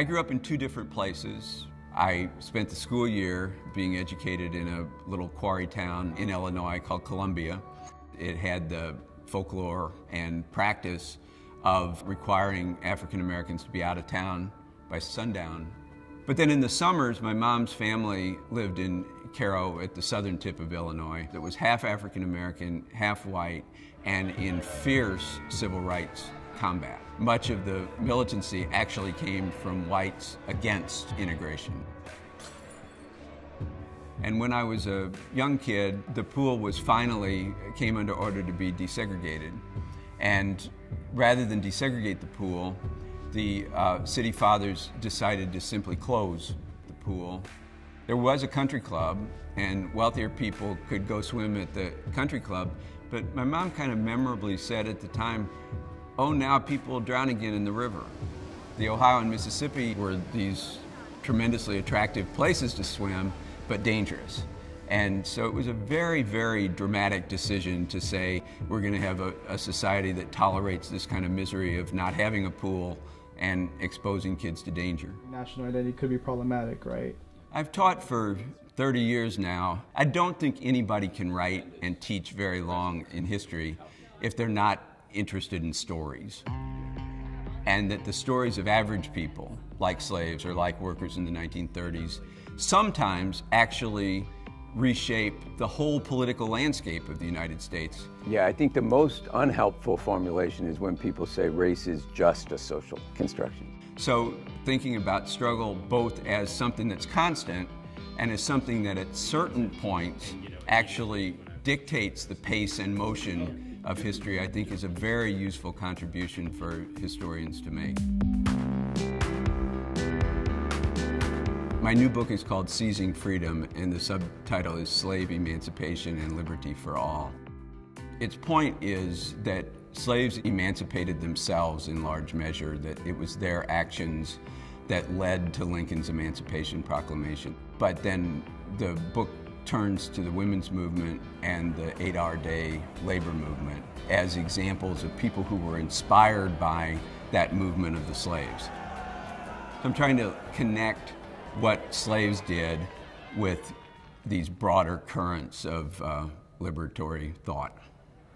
I grew up in two different places. I spent the school year being educated in a little quarry town in Illinois called Columbia. It had the folklore and practice of requiring African Americans to be out of town by sundown. But then in the summers, my mom's family lived in Cairo at the southern tip of Illinois that was half African American, half white, and in fierce civil rights combat. Much of the militancy actually came from whites against integration. And when I was a young kid, the pool came under order to be desegregated. And rather than desegregate the pool, the city fathers decided to simply close the pool. There was a country club, and wealthier people could go swim at the country club, but my mom kind of memorably said at the time, "Oh, now people drown again in the river." The Ohio and Mississippi were these tremendously attractive places to swim, but dangerous. And so it was a very, very dramatic decision to say we're going to have a society that tolerates this kind of misery of not having a pool and exposing kids to danger. National identity could be problematic, right? I've taught for 30 years now. I don't think anybody can write and teach very long in history if they're not interested in stories. And that the stories of average people, like slaves or like workers in the 1930s, sometimes actually reshape the whole political landscape of the United States. Yeah, I think the most unhelpful formulation is when people say race is just a social construction. So thinking about struggle both as something that's constant and as something that at certain points actually dictates the pace and motion of history, I think is a very useful contribution for historians to make. My new book is called Seizing Freedom, and the subtitle is Slave Emancipation and Liberty for All. Its point is that slaves emancipated themselves in large measure, that it was their actions that led to Lincoln's Emancipation Proclamation. But then the book turns to the women's movement and the 8-hour-day labor movement as examples of people who were inspired by that movement of the slaves. So I'm trying to connect what slaves did with these broader currents of liberatory thought.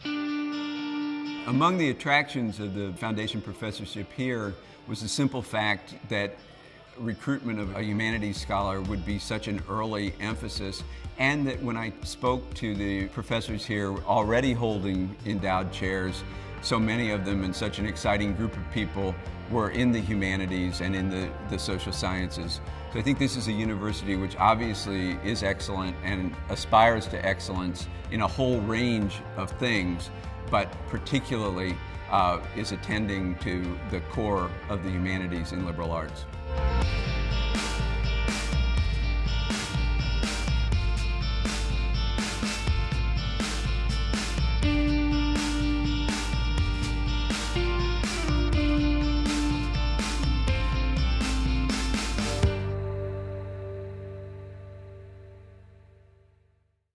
Among the attractions of the foundation professorship here was the simple fact that recruitment of a humanities scholar would be such an early emphasis, and that when I spoke to the professors here already holding endowed chairs, so many of them and such an exciting group of people were in the humanities and in the social sciences. So I think this is a university which obviously is excellent and aspires to excellence in a whole range of things, but particularly is attending to the core of the humanities and liberal arts.